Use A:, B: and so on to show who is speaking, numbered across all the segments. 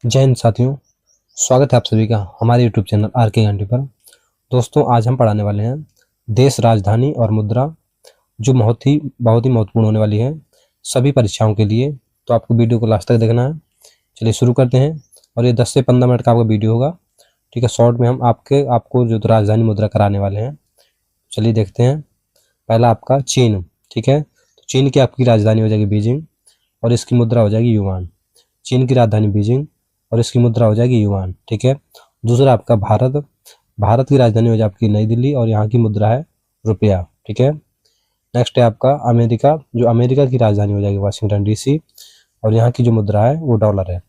A: जय हिंद साथियों, स्वागत है आप सभी का हमारे यूट्यूब चैनल आर के घंटे पर। दोस्तों, आज हम पढ़ाने वाले हैं देश, राजधानी और मुद्रा, जो बहुत ही महत्वपूर्ण होने वाली है सभी परीक्षाओं के लिए। तो आपको वीडियो को लास्ट तक देखना है। चलिए शुरू करते हैं। और ये 10 से 15 मिनट का आपका वीडियो होगा, ठीक है। शॉर्ट में हम आपको जो राजधानी मुद्रा कराने वाले हैं। चलिए देखते हैं। पहला आपका चीन, ठीक है। तो चीन की आपकी राजधानी हो जाएगी बीजिंग और इसकी मुद्रा हो जाएगी युआन। चीन की राजधानी बीजिंग और इसकी मुद्रा हो जाएगी युआन, ठीक है। दूसरा आपका भारत, भारत की राजधानी हो जाएगी आपकी नई दिल्ली और यहाँ की मुद्रा है रुपया, ठीक है। नेक्स्ट है आपका अमेरिका, जो अमेरिका की राजधानी हो जाएगी वाशिंगटन डीसी और यहाँ की जो मुद्रा है वो डॉलर है।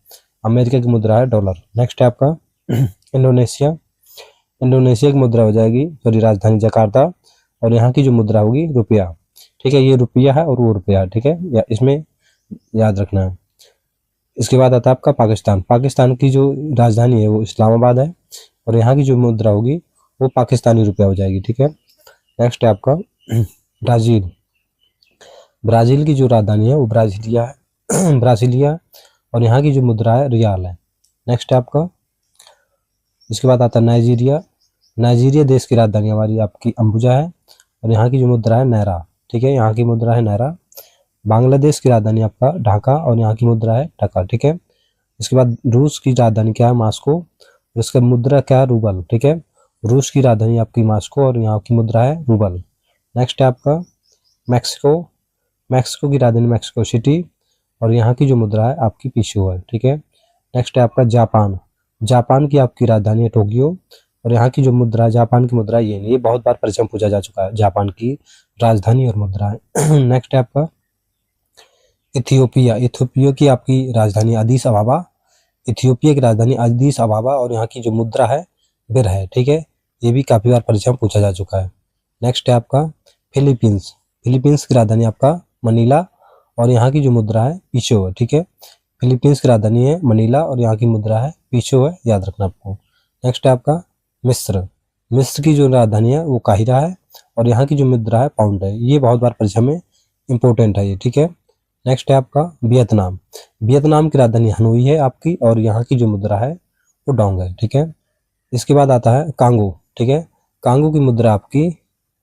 A: अमेरिका की मुद्रा है डॉलर। नेक्स्ट है आपका इंडोनेशिया, इंडोनेशिया की मुद्रा हो जाएगी सॉरी राजधानी जकार्ता और यहाँ की जो मुद्रा होगी रुपया, ठीक है। ये रुपया है और वो रुपया, ठीक है, या इसमें याद रखना है। इसके बाद आता है आपका पाकिस्तान, पाकिस्तान की जो राजधानी है वो इस्लामाबाद है और यहाँ की जो मुद्रा होगी वो पाकिस्तानी रुपया हो जाएगी, ठीक है। नेक्स्ट है आपका ब्राज़ील, ब्राज़ील की जो राजधानी है वो ब्राज़ीलिया है ब्राज़ीलिया और यहाँ की जो मुद्रा है रियाल है। नेक्स्ट है आपका, इसके बाद आता है नाइजीरिया, नाइजीरिया देश की राजधानी हमारी आपकी अंबुजा है और यहाँ की जो मुद्रा है नायरा, ठीक है, यहाँ की मुद्रा है नायरा। बांग्लादेश की राजधानी आपका ढाका और यहाँ की मुद्रा है टका, ठीक है। इसके बाद रूस की राजधानी क्या है मॉस्को और इसका मुद्रा क्या है रूबल, ठीक है। रूस की राजधानी आपकी मॉस्को और यहाँ की मुद्रा है रूबल। नेक्स्ट है आपका मैक्सिको, मैक्सिको की राजधानी मैक्सिको सिटी और यहाँ की जो मुद्रा है आपकी पीसो है, ठीक है। नेक्स्ट है आपका जापान, जापान की आपकी राजधानी है टोक्यो और यहाँ की जो मुद्रा है जापान की मुद्रा ये बहुत बार परीक्षा में पूछा जा चुका है जापान की राजधानी और मुद्रा है। नेक्स्ट है आपका इथियोपिया, इथियोपिया की आपकी राजधानी अदीस अबाबा, इथियोपिया की राजधानी अदीस अबाबा और यहाँ की जो मुद्रा है बिर है, ठीक है। ये भी काफ़ी बार परीक्षा में पूछा जा चुका है। नेक्स्ट है आपका फिलीपींस, फिलीपींस की राजधानी आपका मनीला और यहाँ की जो मुद्रा है पीछो है, ठीक है। फिलीपींस की राजधानी है मनीला और यहाँ की मुद्रा है पीछो है, याद रखना आपको। नेक्स्ट है आपका मिस्र, मिस्र की जो राजधानी है वो काहिरा है और यहाँ की जो मुद्रा है पाउंड है। ये बहुत बार परीक्षा में इंपॉर्टेंट है ये, ठीक है। नेक्स्ट है आपका वियतनाम, वियतनाम की राजधानी हनोई है आपकी और यहाँ की जो मुद्रा है वो डोंग है, ठीक है। इसके बाद आता है कांगो, ठीक है। कांगो की मुद्रा आपकी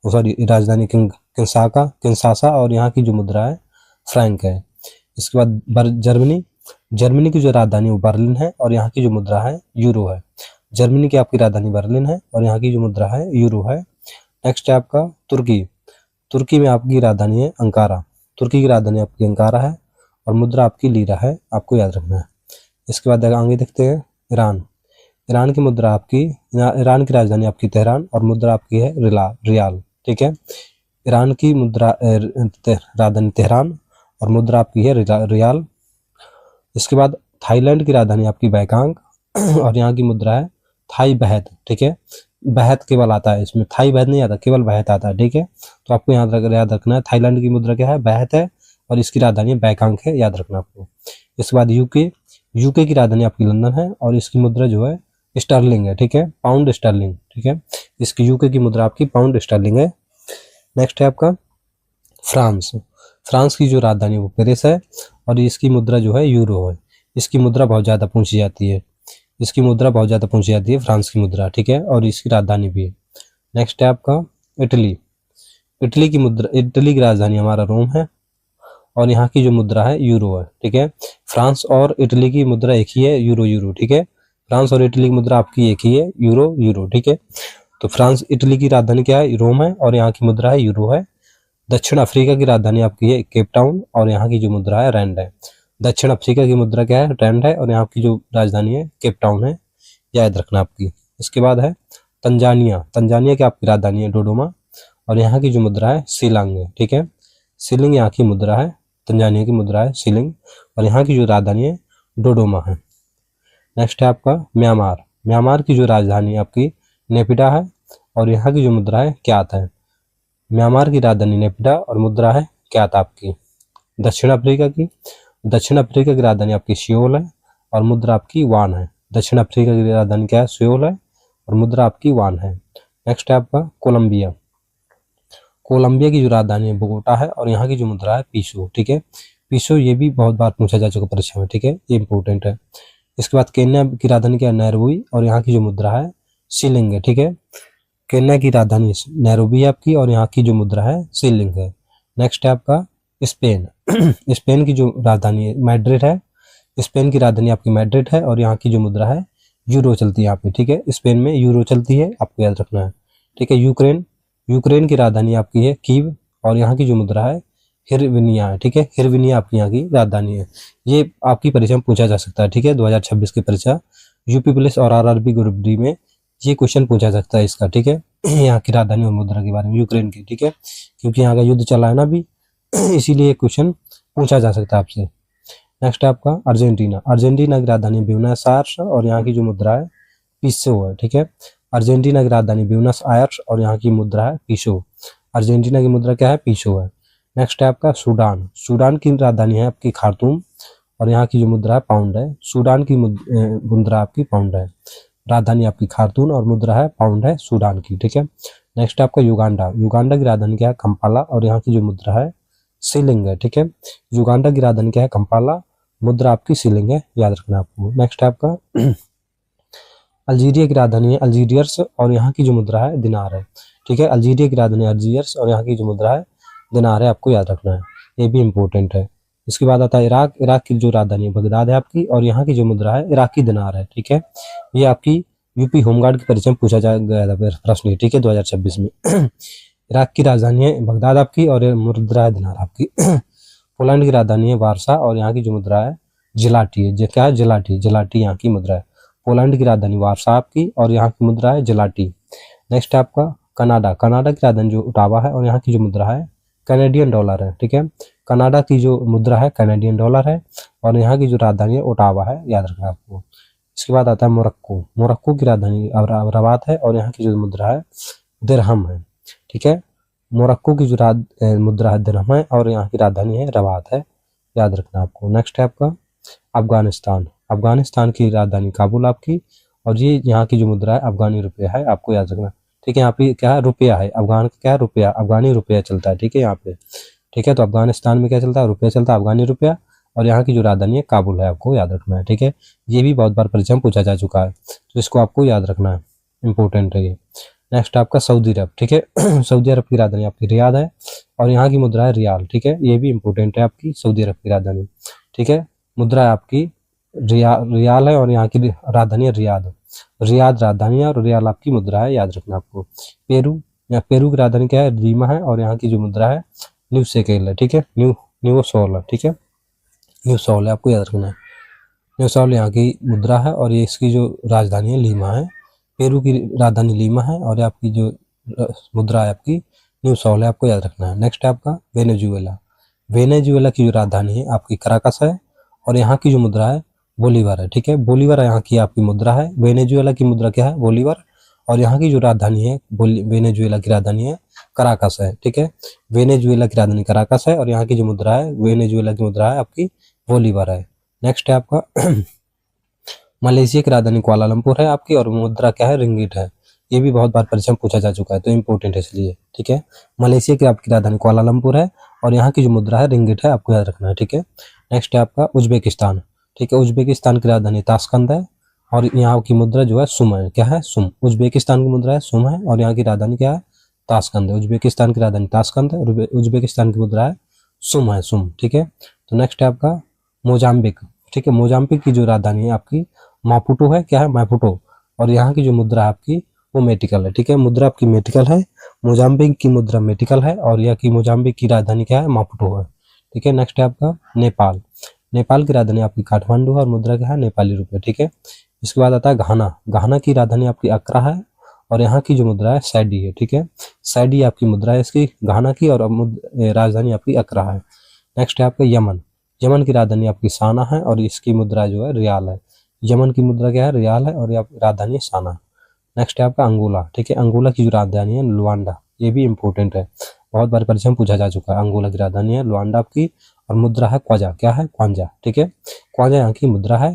A: सॉरी राजधानी किंशासा और यहाँ की जो मुद्रा है फ्रैंक है। इसके बाद जर्मनी, जर्मनी की जो राजधानी वो बर्लिन है और यहाँ की जो मुद्रा है यूरो है। जर्मनी की आपकी राजधानी बर्लिन है और यहाँ की जो मुद्रा है यूरो है। नेक्स्ट है आपका तुर्की, तुर्की में आपकी राजधानी है अंकारा, तुर्की की राजधानी आपकी अंकारा है और मुद्रा आपकी लीरा है, आपको याद रखना है। इसके बाद आगे देखते हैं ईरान, ईरान की मुद्रा आपकी ईरान की राजधानी आपकी तेहरान और मुद्रा आपकी है रियाल, ठीक है। ईरान की मुद्रा राजधानी तेहरान और मुद्रा आपकी है रियाल। इसके बाद थाईलैंड की राजधानी आपकी बैंकॉक और यहाँ की मुद्रा है थाई बहत, ठीक है। बहत केवल आता है इसमें, थाई बहत नहीं आता, केवल बहत आता है, ठीक है। तो आपको याद रखना है थाईलैंड की मुद्रा क्या है बहत है और इसकी राजधानी बैंकॉक है, याद रखना आपको। इसके बाद यूके, यूके की राजधानी आपकी लंदन है और इसकी मुद्रा जो है स्टर्लिंग है, ठीक है, पाउंड स्टर्लिंग, ठीक है। इसकी यूके की मुद्रा आपकी पाउंड स्टर्लिंग है। नेक्स्ट है आपका फ्रांस, फ्रांस की जो राजधानी वो पेरिस है और इसकी मुद्रा जो है यूरो है। इसकी मुद्रा बहुत ज़्यादा पूछी जाती है, इसकी मुद्रा बहुत ज़्यादा पूछी जाती है फ्रांस की मुद्रा, ठीक है, और इसकी राजधानी भी है। नेक्स्ट है आपका इटली, इटली की मुद्रा, इटली की राजधानी हमारा रोम है और यहाँ की जो मुद्रा है यूरो है, ठीक है। फ्रांस और इटली की मुद्रा एक ही है, यूरो, ठीक है। फ्रांस और इटली की मुद्रा आपकी एक ही है, यूरो, ठीक है। तो फ्रांस इटली की राजधानी क्या है रोम है और यहाँ की मुद्रा है यूरो है। दक्षिण अफ्रीका की राजधानी आपकी है केप टाउन और यहाँ की जो मुद्रा है रैंड है। दक्षिण अफ्रीका की मुद्रा क्या है रैंड है और यहाँ की जो राजधानी है केप टाउन है, याद रखना आपकी। इसके बाद है तंजानिया, तंजानिया की आपकी राजधानी है डोडोमा और यहाँ की जो मुद्रा है शिलांग है, ठीक है। शिलिंग यहाँ की मुद्रा है, तंजानिया की मुद्रा है शिलिंग और यहाँ की जो राजधानी है डोडोमा है। नेक्स्ट है आपका म्यांमार, म्यांमार की जो राजधानी आपकी नेपिडा है और यहाँ की जो मुद्रा है क्यात है। म्यांमार की राजधानी नेपिडा और मुद्रा है क्यात आपकी। दक्षिण अफ्रीका की, दक्षिण अफ्रीका की राजधानी आपकी सियोल है और मुद्रा आपकी वान है। दक्षिण अफ्रीका की राजधानी क्या है सियोल है और मुद्रा आपकी वान है। नेक्स्ट है आपका कोलंबिया, कोलंबिया की जो राजधानी है बोगोटा है और यहाँ की जो मुद्रा है पीसो, ठीक है। पीसो ये भी बहुत बार पूछा जा चुका परीक्षा में, ठीक है, ये इंपॉर्टेंट है। इसके बाद केन्या की राजधानी क्या है, नैरोबी, और यहाँ की जो मुद्रा है शिलिंग है। ठीक है, केन्या की राजधानी नैरोबी है आपकी, और यहाँ की जो मुद्रा है शिलिंग है। नेक्स्ट है आपका स्पेन। स्पेन की जो राजधानी है मैड्रिड है। स्पेन की राजधानी आपकी मैड्रिड है, और यहाँ की जो मुद्रा है यूरो चलती है यहाँ पे। ठीक है, स्पेन में यूरो चलती है, आपको याद रखना है। ठीक है, यूक्रेन, यूक्रेन की राजधानी आपकी है कीव, और यहाँ की जो मुद्रा है हिरविनिया है। ठीक है, हिरविनिया आपकी यहाँ की राजधानी है। ये आपकी परीक्षा में पूछा जा सकता है। ठीक है, 2026 की परीक्षा यूपी पुलिस और आरआरबी ग्रुप डी में ये क्वेश्चन पूछा सकता है इसका। ठीक है, यहाँ की राजधानी और मुद्रा के बारे में, यूक्रेन की। ठीक है, क्योंकि यहाँ का युद्ध चला है ना अभी, इसीलिए क्वेश्चन पूछा जा सकता है आपसे। नेक्स्ट है आपका अर्जेंटीना। अर्जेंटीना की राजधानी ब्यूनस आयर्स, और यहाँ की जो मुद्रा है पीसो है। ठीक है, अर्जेंटीना की राजधानी ब्यूनस आयर्स, और यहाँ की मुद्रा है पीसो। अर्जेंटीना की मुद्रा क्या है, पीसो है। नेक्स्ट है आपका सूडान। सूडान की राजधानी है आपकी खार्तूम, और यहाँ की जो मुद्रा है पाउंड है। सूडान की मुद्रा आपकी पाउंड है। राजधानी आपकी खार्तूम और मुद्रा है पाउंड है सूडान की। ठीक है, नेक्स्ट है आपका युगांडा। युगांडा की राजधानी क्या है, कंपाला, और यहाँ की जो मुद्रा है शिलिंग है। ठीक है, युगांडा की राजधानी क्या है, कंपाला, मुद्रा आपकी शिलिंग है, याद रखना आपको। नेक्स्ट है आपका अल्जीरिया की राजधानी है अल्जीरियर्स, और यहाँ की जो मुद्रा है दिनार है। ठीक है, अल्जीरिया की राजधानी अल्जीरियर्स, और यहाँ की जो मुद्रा है दिनार है, आपको याद रखना है, ये भी इंपॉर्टेंट है। इसके बाद आता है इराक। इराक की जो राजधानी है बगदाद है आपकी, और यहाँ की जो मुद्रा है इराकी दिनार है। ठीक है, ये आपकी यूपी होमगार्ड की परीक्षा में पूछा गया था प्रश्न। ठीक है, 2026 में। इराक की राजधानी है बगदाद आपकी, और मुद्रा है दिनार आपकी। पोलैंड की राजधानी है वारसा, और यहाँ की जो मुद्रा है जिलाटी है। क्या है, जिलाटी, जिलाटी यहाँ की मुद्रा है। पोलैंड की राजधानी वारसा आपकी, और यहाँ की मुद्रा है जिलाटी। नेक्स्ट है आपका कनाडा। कनाडा की राजधानी जो ओटावा है, और यहाँ की जो मुद्रा है कैनेडियन डॉलर है। ठीक है, कनाडा की जो मुद्रा है कैनेडियन डॉलर है, और यहाँ की जो राजधानी है ओटावा है, याद रखना आपको। इसके बाद आता है मोरक्को। मोरक्को की राजधानी रबात है, और यहाँ की जो मुद्रा है दिरहम है। ठीक है, मोरक्को की जो मुद्रा है दिरहम है, और यहाँ की राजधानी है रबात है, याद रखना आपको। नेक्स्ट है आपका अफगानिस्तान। अफगानिस्तान की राजधानी काबुल आपकी, और ये यहाँ की जो मुद्रा है अफगानी रुपया है, आपको याद रखना। ठीक है, यहाँ पे क्या है, रुपया है। अफगान का क्या है, रुपया, अफगानी रुपया चलता है। ठीक है, यहाँ पे। ठीक है, तो अफगानिस्तान में क्या चलता है, रुपया चलता है, अफगानी रुपया, और यहाँ की जो राजधानी है काबुल है, आपको याद रखना है। ठीक है, ये भी बहुत बार परीक्षा में पूछा जा चुका है, तो इसको आपको याद रखना है, इंपॉर्टेंट है ये। नेक्स्ट आपका सऊदी अरब। ठीक है, सऊदी अरब की राजधानी आपकी रियाद है, और यहाँ की मुद्रा है रियाल। ठीक है, ये भी इंपॉर्टेंट है आपकी सऊदी अरब की राजधानी। ठीक है, मुद्रा है आपकी रियाल है, और यहाँ की राजधानी है रियाद। रियाद राजधानी है, और रियाल आपकी मुद्रा है, याद रखना आपको। पेरू, या पेरू की राजधानी क्या है, लीमा है, और यहाँ की जो मुद्रा है न्यू सेकेल है। ठीक है, न्यू सॉल है। ठीक है, न्यू सॉल है, आपको याद रखना है। न्यू सॉल यहाँ की मुद्रा है, और ये इसकी जो राजधानी है लीमा है। पेरू की राजधानी लीमा है, और आपकी जो मुद्रा है आपकी न्यू सॉल है, आपको याद रखना है। नेक्स्ट है आपका वेनेजुएला। वेनेजुएला की जो राजधानी है आपकी कराकस है, और यहाँ की जो मुद्रा है बोलीवर है। ठीक है, बोलीवर यहाँ की आपकी मुद्रा है। वेनेजुएला की मुद्रा क्या है, बोलीवर, और यहाँ की जो राजधानी है वेनेजुएला की राजधानी है कराकस है। ठीक है, वेनेजुएला की राजधानी कराकस है, और यहाँ की जो मुद्रा है वेनेजुएला की मुद्रा है आपकी बोलीवर है। नेक्स्ट है आपका मलेशिया की राजधानी कुआलालंपुर है आपकी, और मुद्रा क्या है, रिंगिट है। ये भी बहुत बार परीक्षा में पूछा जा चुका है, तो इंपॉर्टेंट है इसलिए। ठीक है, मलेशिया की आपकी राजधानी कुआलालंपुर है, और यहाँ की जो मुद्रा है रिंगिट है, आपको याद रखना है। ठीक है, नेक्स्ट है आपका उज्बेकिस्तान। ठीक है, उज्बेकिस्तान की राजधानी ताशकंद है, और यहाँ की मुद्रा जो है सुम है। क्या है, सुम। उज्बेकिस्तान की मुद्रा है सुम है, और यहाँ की राजधानी क्या है, ताशकंद है। उज्बेकिस्तान की राजधानी ताशकंद है, और उज्बेकिस्तान की मुद्रा है सुम है, सुम। ठीक है, तो नेक्स्ट है आपका मोजाम्बिक। ठीक है, मोजाम्बिक की जो राजधानी है आपकी मापुटो है। क्या है, मापुटो, और यहाँ की जो मुद्रा है आपकी वो मेटिकल है। ठीक है, मुद्रा आपकी मेटिकल है। मोजाम्बिक की मुद्रा मेटिकल है, और यहाँ की मोजाम्बिक की राजधानी क्या है, मापुटो है। ठीक है, नेक्स्ट है आपका नेपाल। नेपाल की राजधानी आपकी काठमांडू है, और मुद्रा क्या है, नेपाली रुपये। ठीक है, इसके बाद आता है घाना। घाना की राजधानी आपकी अक्रा है, और यहाँ की जो मुद्रा है सैडी है। ठीक है, सैडी आपकी मुद्रा है इसकी घाना की, और राजधानी आपकी अक्रा है। नेक्स्ट है आपका यमन। यमन की राजधानी आपकी साना है, और इसकी मुद्रा जो है रियाल है। यमन की मुद्रा क्या है, रियाल है, और राजधानी है साना। नेक्स्ट है आपका अंगोला। ठीक है, अंगोला की जो राजधानी है लुआंडा। ये भी इंपॉर्टेंट है, बहुत बार परीक्षा में पूछा जा चुका है। अंगोला की राजधानी है लुआंडा आपकी, और मुद्रा है क्वाजा। क्या है, क्वांजा। ठीक है, क्वांजा यहाँ की मुद्रा है।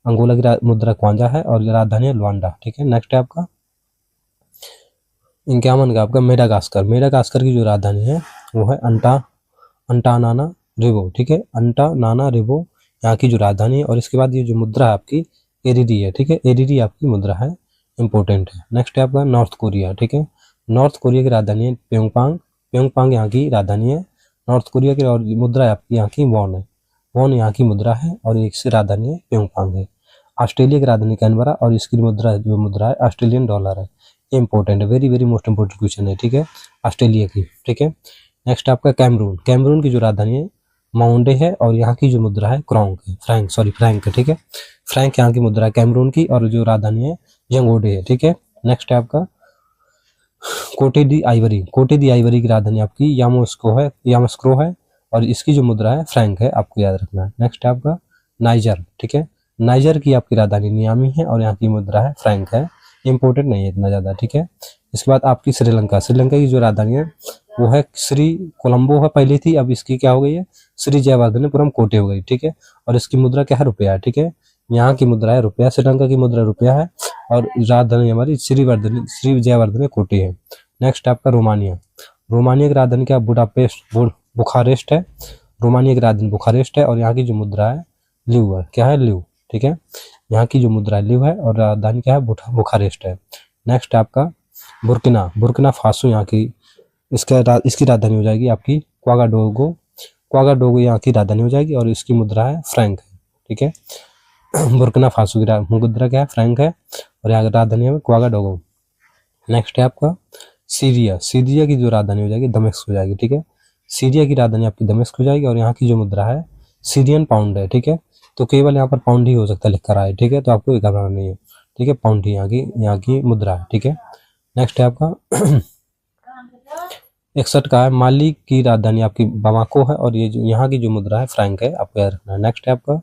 A: अंगोला की मुद्रा क्वांजा है, और राजधानी है लुआंडा। ठीक है, नेक्स्ट है आपका इक्यावन का आपका मेडागास्कर। मेडागास्कर की जो राजधानी है वो है अंटानाना रिवो। ठीक है, अंटानाना रिवो यहाँ की जो राजधानी है, और इसके बाद ये जो मुद्रा है आपकी एडीडी है, ठीक है, एडीडी आपकी मुद्रा है, इंपॉर्टेंट है। नेक्स्ट है आपका नॉर्थ कोरिया, ठीक है, नॉर्थ कोरिया की राजधानी है प्योंगयांग, प्योंगयांग यहाँ की राजधानी है नॉर्थ कोरिया की, और मुद्रा आपकी यहाँ की वॉन है, वॉन यहाँ की मुद्रा है और इसकी राजधानी है प्योंगयांग है। ऑस्ट्रेलिया की राजधानी कैनबरा और इसकी मुद्रा है ऑस्ट्रेलियन डॉलर है। ये इंपॉर्टेंट है, very very most important question है, ठीक है, ऑस्ट्रेलिया की, ठीक है। नेक्स्ट आपका कैमरून, कैमरून की जो राजधानी है माउंडे है और यहाँ की जो मुद्रा है क्रोंग है, फ्रैंक है, ठीक है, फ्रैंक यहाँ की मुद्रा है कैमरून की, और जो राजधानी है यंगोडे है, ठीक है। नेक्स्ट है आपका कोटे दी आइवरी, कोटे दी आइवरी की राजधानी आपकी यामोस्क्रो है और इसकी जो मुद्रा है फ्रैंक है, आपको याद रखना है। नेक्स्ट है आपका नाइजर, ठीक है, नाइजर की आपकी राजधानी नियामी है और यहाँ की मुद्रा है फ्रैंक है, इंपॉर्टेंट नहीं है इतना ज़्यादा, ठीक है। इसके बाद आपकी श्रीलंका, श्रीलंका की जो राजधानी है वो है श्री कोलंबो है, पहले थी, अब इसकी क्या हो गई है श्री जयवर्धनेपुरम कोटे हो गई, ठीक है, और इसकी मुद्रा क्या है रुपया है, ठीक है, यहाँ की मुद्रा है रुपया, श्रीलंका की मुद्रा रुपया है और राजधानी हमारी श्री जयवर्धने कोटे है। नेक्स्ट आपका रोमानिया, रोमानिया की राजधानी क्या बुखारेस्ट है, रोमानिया की राजधानी बुखारेस्ट है और यहाँ की जो मुद्रा है ल्यू है, क्या है ल्यू, ठीक है, यहाँ की जो मुद्रा है ल्यू है और राजधानी क्या है बुखारेस्ट है। नेक्स्ट आपका बुर्किना फासो, यहाँ की इसकी राजधानी हो जाएगी आपकी क्वागाडोगो यहाँ की राजधानी हो जाएगी और इसकी मुद्रा है फ्रैंक है, ठीक है, बुर्किना फासो की मुद्रा क्या है फ्रैंक है और यहाँ की राजधानी है क्वागाडोगो। नेक्स्ट है आपका सीरिया, सीरिया की जो राजधानी हो जाएगी दमिश्क हो जाएगी, ठीक है, सीरिया की राजधानी आपकी दमिश्क हो जाएगी और यहाँ की जो मुद्रा है सीरियन पाउंड है, ठीक है, तो केवल यहाँ पर पाउंड ही हो सकता है लिख कर आए, ठीक है, तो आपको घबराना नहीं है, ठीक है, पाउंड ही यहाँ की मुद्रा है, ठीक है। नेक्स्ट है आपका 61 का है माली की राजधानी आपकी बामाको है और ये जो यहाँ की जो मुद्रा है फ्रैंक है, आपको याद रखना है। नेक्स्ट है आपका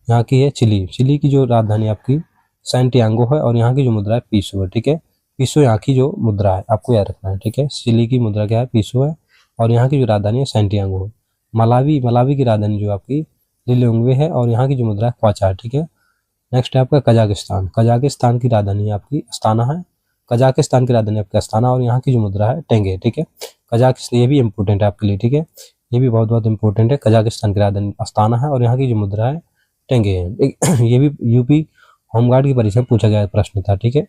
A: यहाँ की है चिली, चिली की जो राजधानी आपकी सैंटियागो है और यहाँ की जो मुद्रा है पीसो है, ठीक है, पीसो यहाँ की जो मुद्रा है, आपको याद रखना है, ठीक है, चिली की मुद्रा क्या है पीसो है और यहाँ की जो राजधानी है सैंटियागो है। मलावी की राजधानी जो आपकी लिलोंग्वे है और यहाँ की जो मुद्रा है क्वाचा है, ठीक है। नेक्स्ट है आपका कजाकिस्तान की राजधानी आपकी अस्ताना है, कजाकिस्तान की राजधानी आपकी अस्ताना और यहाँ की जो मुद्रा है टेंगे, ठीक है, कजाकिस्तान, ये भी इंपॉर्टेंट है आपके लिए, ठीक है, ये भी बहुत इंपॉर्टेंट है, कजाकिस्तान की राजधानी अस्ताना है और यहाँ की जो मुद्रा है टेंगे है। ये भी यूपी होमगार्ड की परीक्षा में पूछा गया प्रश्न था, ठीक है।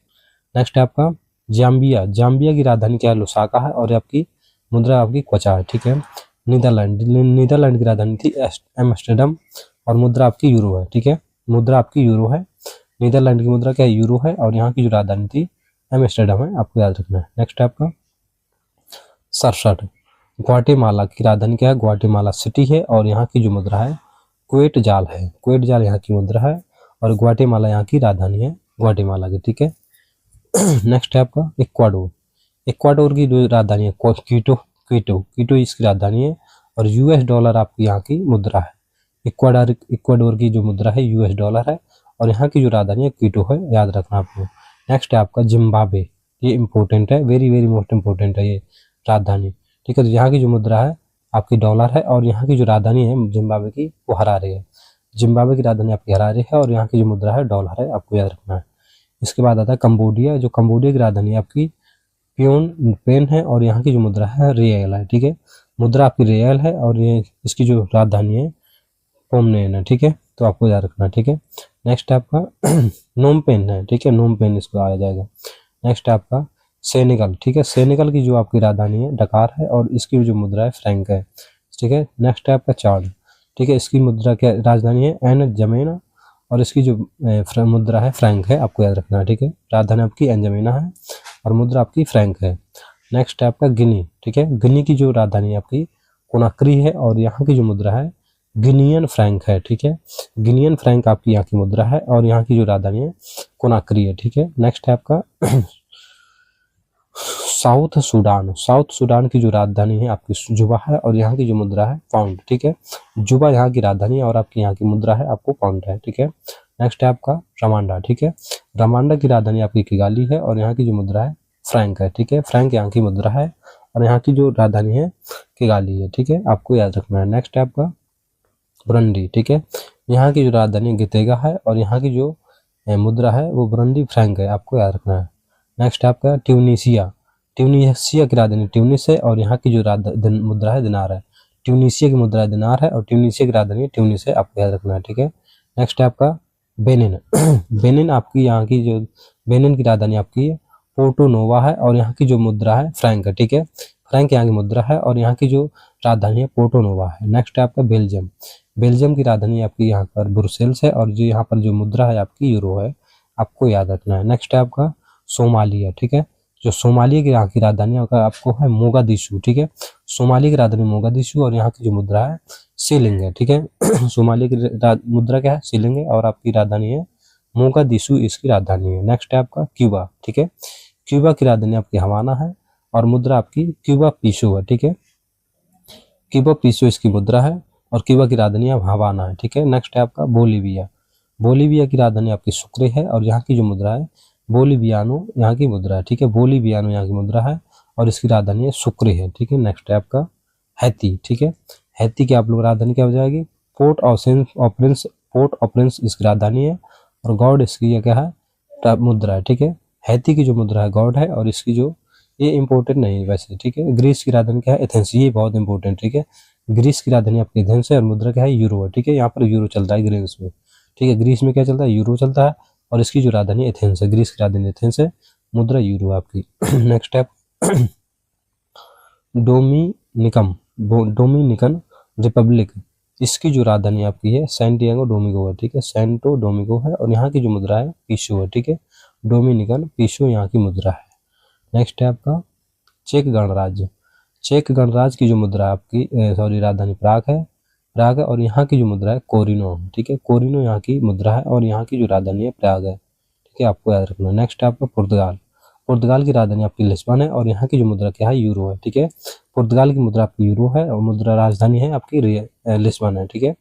A: नेक्स्ट है आपका जाम्बिया की राजधानी क्या है लुसाका है और आपकी मुद्रा आपकी क्वचा है, ठीक है। नीदरलैंड की राजधानी थी एम्स्टर्डम और मुद्रा आपकी यूरो है, ठीक है, मुद्रा आपकी यूरो है, नीदरलैंड की मुद्रा क्या है यूरो है और यहाँ की जो राजधानी थी एम्स्टर्डम है, आपको याद रखना है। नेक्स्ट है आपका 67 ग्वाटेमाला की राजधानी क्या है ग्वाटेमाला सिटी है और यहाँ की जो मुद्रा है क्वेट जाल है, क्वेट जाल यहाँ की मुद्रा है और ग्वाटेमाला यहाँ की राजधानी है ग्वाटेमाला की, ठीक है। नेक्स्ट है आपका इक्वाडोर की जो राजधानी है क्विटो इसकी राजधानी है और यूएस डॉलर आपकी यहाँ की मुद्रा है, इक्वाडोर की जो मुद्रा है यूएस डॉलर है और यहाँ की जो राजधानी है क्विटो है, याद रखना आपको। नेक्स्ट है आपका जिम्बाब्वे, ये इंपॉर्टेंट है, वेरी वेरी मोस्ट इंपॉर्टेंट है ये राजधानी, ठीक है, तो यहाँ की जो मुद्रा है आपकी डॉलर है और यहाँ की जो राजधानी है जिम्बाब्वे की वो हरारे है, जिम्बाब्वे की राजधानी आपकी हरारे है और यहाँ की जो मुद्रा है डॉलर है, आपको याद रखना है। इसके बाद आता है कंबोडिया, जो कंबोडिया की राजधानी आपकी पेन है और यहाँ की जो मुद्रा है रियल है, ठीक है, मुद्रा आपकी रियल है और ये इसकी जो राजधानी है पोमनेन है, ठीक है, तो आपको याद रखना है, ठीक है। नेक्स्ट आपका नोमपेन है, ठीक है, नोमपेन इसको आया जाएगा। नेक्स्ट आपका सेनेगल, ठीक है, सेनेगल की जो आपकी राजधानी है डकार है और इसकी जो मुद्रा है फ्रैंक है, ठीक है। नेक्स्ट है आपका चाड, ठीक है, इसकी मुद्रा क्या राजधानी है एन जमेना और इसकी जो मुद्रा है फ्रैंक है, आपको याद रखना है, ठीक है, राजधानी आपकी एन जमेना है और मुद्रा आपकी फ्रैंक है। नेक्स्ट है आपका गिनी, ठीक है, गिनी की जो राजधानी आपकी कोनाक्री है और यहाँ की जो मुद्रा है गिनियन फ्रैंक है, ठीक है, गिनियन फ्रैंक आपकी यहाँ की मुद्रा है और यहाँ की जो राजधानी है कोनाक्री है, ठीक है। नेक्स्ट है आपका साउथ सूडान की जो राजधानी है आपकी जुबा है और यहाँ की जो मुद्रा है पाउंड, ठीक है, जुबा यहाँ की राजधानी है और आपकी यहाँ की मुद्रा है आपको पाउंड है, ठीक है। नेक्स्ट है आपका रवांडा, ठीक है, रवांडा की राजधानी आपकी किगाली है और यहाँ की जो मुद्रा है फ्रैंक है, ठीक है, फ्रैंक यहाँ की मुद्रा है और यहाँ की जो राजधानी है किगाली है, ठीक है, आपको याद रखना है। नेक्स्ट है आपका बुरुंडी, ठीक है, यहाँ की जो राजधानी गितेगा है और यहाँ की जो मुद्रा है वो बुरुंडी फ्रैंक है, आपको याद रखना है। नेक्स्ट है आपका ट्यूनीसिया की राजधानी ट्यूनिस है और यहाँ की जो मुद्रा है दिनार है, ट्यूनीसिया की मुद्रा दिनार है और ट्यूनीसिया की राजधानी ट्यूनिस है, आपको याद रखना है, ठीक है। नेक्स्ट है आपका बेनिन बेनिन आपकी यहाँ की जो बेनिन की राजधानी आपकी पोर्टो नोवा है और यहाँ की जो मुद्रा है फ्रैंक है, ठीक है। फ्रैंक यहाँ की मुद्रा है और यहाँ की जो राजधानी है पोर्टो नोवा है। नेक्स्ट है आपका बेल्जियम। बेल्जियम की राजधानी आपकी यहाँ पर ब्रुसेल्स है और जो यहाँ पर जो मुद्रा है आपकी यूरो है, आपको याद रखना है। नेक्स्ट है आपका सोमालिया, ठीक है। जो सोमालिया की यहाँ की राजधानी आपको है मोगादिशु, ठीक है। सोमालिया की राजधानी मोगादिशु और यहाँ की जो मुद्रा है सीलिंग है, ठीक है। सोमालिया की मुद्रा क्या है? सीलिंग है और आपकी राजधानी है मोगादिशु, इसकी राजधानी है। नेक्स्ट है आपका क्यूबा, ठीक है। क्यूबा की राजधानी आपकी हवाना है और मुद्रा आपकी क्यूबा पीसो है, ठीक है। क्यूबा पीसो इसकी मुद्रा है और क्यूबा की राजधानी हवाना है, ठीक है। नेक्स्ट है आपका बोलीविया। बोलीविया की राजधानी आपकी सुक्रे है और यहाँ की जो मुद्रा है बोलीवियानो यहाँ की मुद्रा है, ठीक है। बोलीवियानो यहाँ की मुद्रा है और इसकी राजधानी है सुक्रे है, ठीक है। नेक्स्ट है आपका हैती, ठीक है। हैती की आप लोग राजधानी क्या हो जाएगी? पोर्ट ऑफ प्रिंस इसकी राजधानी है और गॉड इसकी क्या है? मुद्रा है, ठीक है। हैती की जो मुद्रा है गॉड है और इसकी जो ये इंपॉर्टेंट नहीं है वैसे, ठीक है। ग्रीस की राजधानी क्या है? एथेंस, ये बहुत इंपॉर्टेंट, ठीक है। ग्रीस की राजधानी आपकी एथेंस है और मुद्रा क्या है? यूरो है, ठीक है। यहाँ पर यूरो चलता है ग्रीस में, ठीक है। ग्रीस में क्या चलता है? यूरो चलता है और इसकी जो राजधानी एथेंस है, ग्रीस की राजधानी एथेंस है, मुद्रा यूरो है आपकी। नेक्स्ट है डोमिनिकन रिपब्लिक। इसकी जो राजधानी आपकी है सैंटियागो डोमिंगो है, ठीक है। सैंटो डोमिंगो है और यहाँ की जो मुद्रा है पीसो है, ठीक है। डोमिनिकन पीसो यहाँ की मुद्रा है। नेक्स्ट है आपका चेक गणराज्य। चेक गणराज्य की जो मुद्रा है आपकी राजधानी प्राग है, और यहाँ की जो मुद्रा है कोरिनो, ठीक है। कोरिनो यहाँ की मुद्रा है और यहाँ की जो राजधानी है प्राग है, ठीक है, आपको याद रखना। नेक्स्ट है आपका पुर्तगाल। पुर्तगाल की राजधानी आपकी लिस्बन है और यहाँ की जो मुद्रा क्या है? यूरो है, ठीक है। पुर्तगाल की मुद्रा आपकी यूरो है और मुद्रा राजधानी है आपकी लिस्बन है, ठीक है।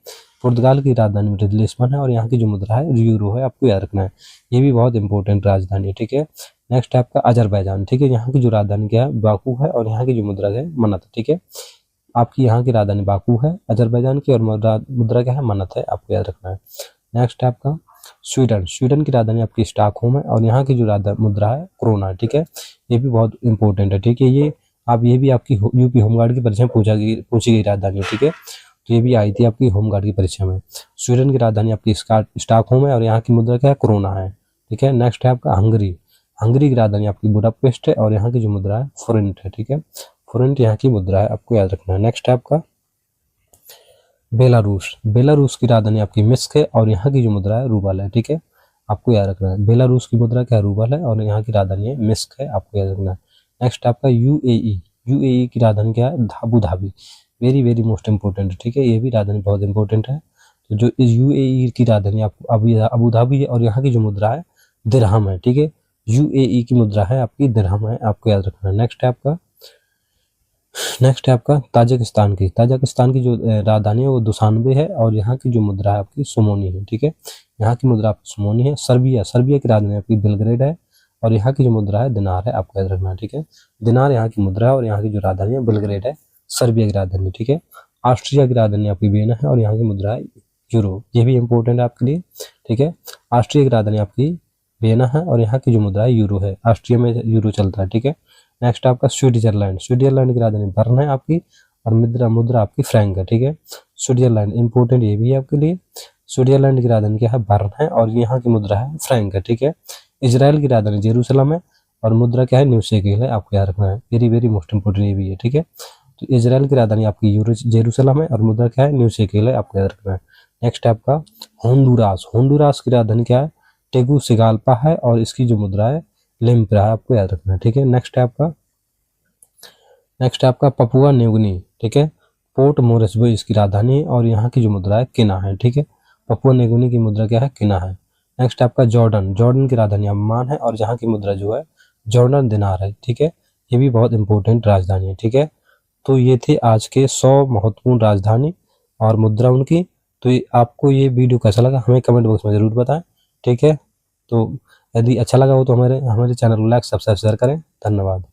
A: पुर्तगाल की राजधानी लिस्बन है और यहाँ की जो मुद्रा है यूरो है, आपको याद रखना है। ये भी बहुत इंपॉर्टेंट राजधानी है, ठीक है। नेक्स्ट है आपका अजरबैजान, ठीक है। यहाँ की जो राजधानी क्या है? बाकू है और यहाँ की जो मुद्रा है मनत, ठीक है। आपकी यहाँ की राजधानी बाकू है अजरबैजान की और मुद्रा क्या है? मनत है, आपको याद रखना है। नेक्स्ट है आपका स्वीडन। स्वीडन की राजधानी आपकी स्टॉकहोम है और यहाँ की जो मुद्रा है क्रोना है, ठीक है। ये भी बहुत इंपॉर्टेंट है, ठीक है। ये भी आपकी यूपी होमगार्ड की परीक्षा में पूछी गई राजधानी है, ठीक है। तो ये भी आई थी आपकी होमगार्ड की परीक्षा में। स्वीडन की राजधानी आपकी स्टॉकहोम है और यहाँ की मुद्रा क्या है? क्रोना है, ठीक है। नेक्स्ट है आपका हंगरी। हंगरी की राजधानी आपकी बुडापेस्ट है और यहाँ की जो मुद्रा है फोरेंट है, ठीक है। फोरेंट यहाँ की मुद्रा है, आपको याद रखना है। नेक्स्ट है आपका बेलारूस। बेलारूस की राजधानी आपकी मिस्क है और यहाँ की जो मुद्रा है रूबल है, ठीक है। आपको याद रखना है बेलारूस की मुद्रा क्या है? रूबल है और यहाँ की राजधानी है मिस्क है, आपको याद रखना है। नेक्स्ट आपका यूएई। यूएई की राजधानी क्या है? Abu Dhabi. Very very most important, ठीक है। ये भी राजधानी बहुत इंपॉर्टेंट है। तो जो इस यूएई की राजधानी आपको अबू धाबी है और यहाँ की जो मुद्रा है दिरहम है, ठीक है। यूएई की मुद्रा है आपकी दिरहम है, आपको याद रखना है। नेक्स्ट है आपका ताजिकिस्तान की जो राजधानी है वो दुशानबे है और यहाँ की जो मुद्रा है आपकी सुमोनी है, ठीक है। यहाँ की मुद्रा आपकी सुमोनी है। सर्बिया की राजधानी आपकी बेलग्रेड है और यहाँ की जो मुद्रा है दिनार है, आपको याद रखना है, ठीक है। दिनार यहाँ की मुद्रा है और यहाँ की जो राजधानी है बेलग्रेड है, सर्बिया की राजधानी, ठीक है। ऑस्ट्रिया की राजधानी आपकी वियना है और यहाँ की मुद्रा है यूरो। ये भी इंपॉर्टेंट है आपके लिए, ठीक है। ऑस्ट्रिया की राजधानी आपकी वियना है और यहाँ की जो मुद्रा है यूरो है। ऑस्ट्रिया में यूरो चलता है, ठीक है। नेक्स्ट आपका स्विट्जरलैंड की राजधानी बर्न है आपकी और मुद्रा आपकी फ्रैंक है, ठीक है। स्विट्जरलैंड इंपॉर्टेंट ये भी है आपके लिए। स्विट्जरलैंड की राजधानी क्या है? बर्न है और यहाँ की मुद्रा है फ्रैंक है, ठीक है। इजराइल की राजधानी जेरूसलम है और मुद्रा क्या है? न्यू शेकेल है, आपको याद रखना है। वेरी वेरी मोस्ट इंपॉर्टेंट ये भी है, ठीक है। तो इजराइल की राजधानी आपकी जेरूसलम है और मुद्रा क्या है? न्यू शेकेल है, आपको याद रखना है। नेक्स्ट आपका होंडुरास की राजधानी क्या है? टेगुसिगाल्पा है और इसकी जो मुद्रा है लिम्प्रा है, आपको याद रखना है, ठीक है। नेक्स्ट आपका पपुआ न्यूगिनी, ठीक है। पोर्ट मोरेस्बो इसकी राजधानी है और यहाँ की जो मुद्रा है किना है, ठीक है। पपुआ न्यूगिनी की मुद्रा क्या है? किना है। नेक्स्ट आपका जॉर्डन की राजधानी अम्मान है और यहाँ की मुद्रा जो है जॉर्डन दिनार है, ठीक है। ये भी बहुत इंपॉर्टेंट राजधानी है, ठीक है। तो ये थे आज के 100 महत्वपूर्ण राजधानी और मुद्रा उनकी। तो आपको ये वीडियो कैसा लगा हमें कमेंट बॉक्स में ज़रूर बताएं, ठीक है। तो यदि अच्छा लगा हो तो हमारे चैनल को लाइक सब्सक्राइब शेयर करें। धन्यवाद।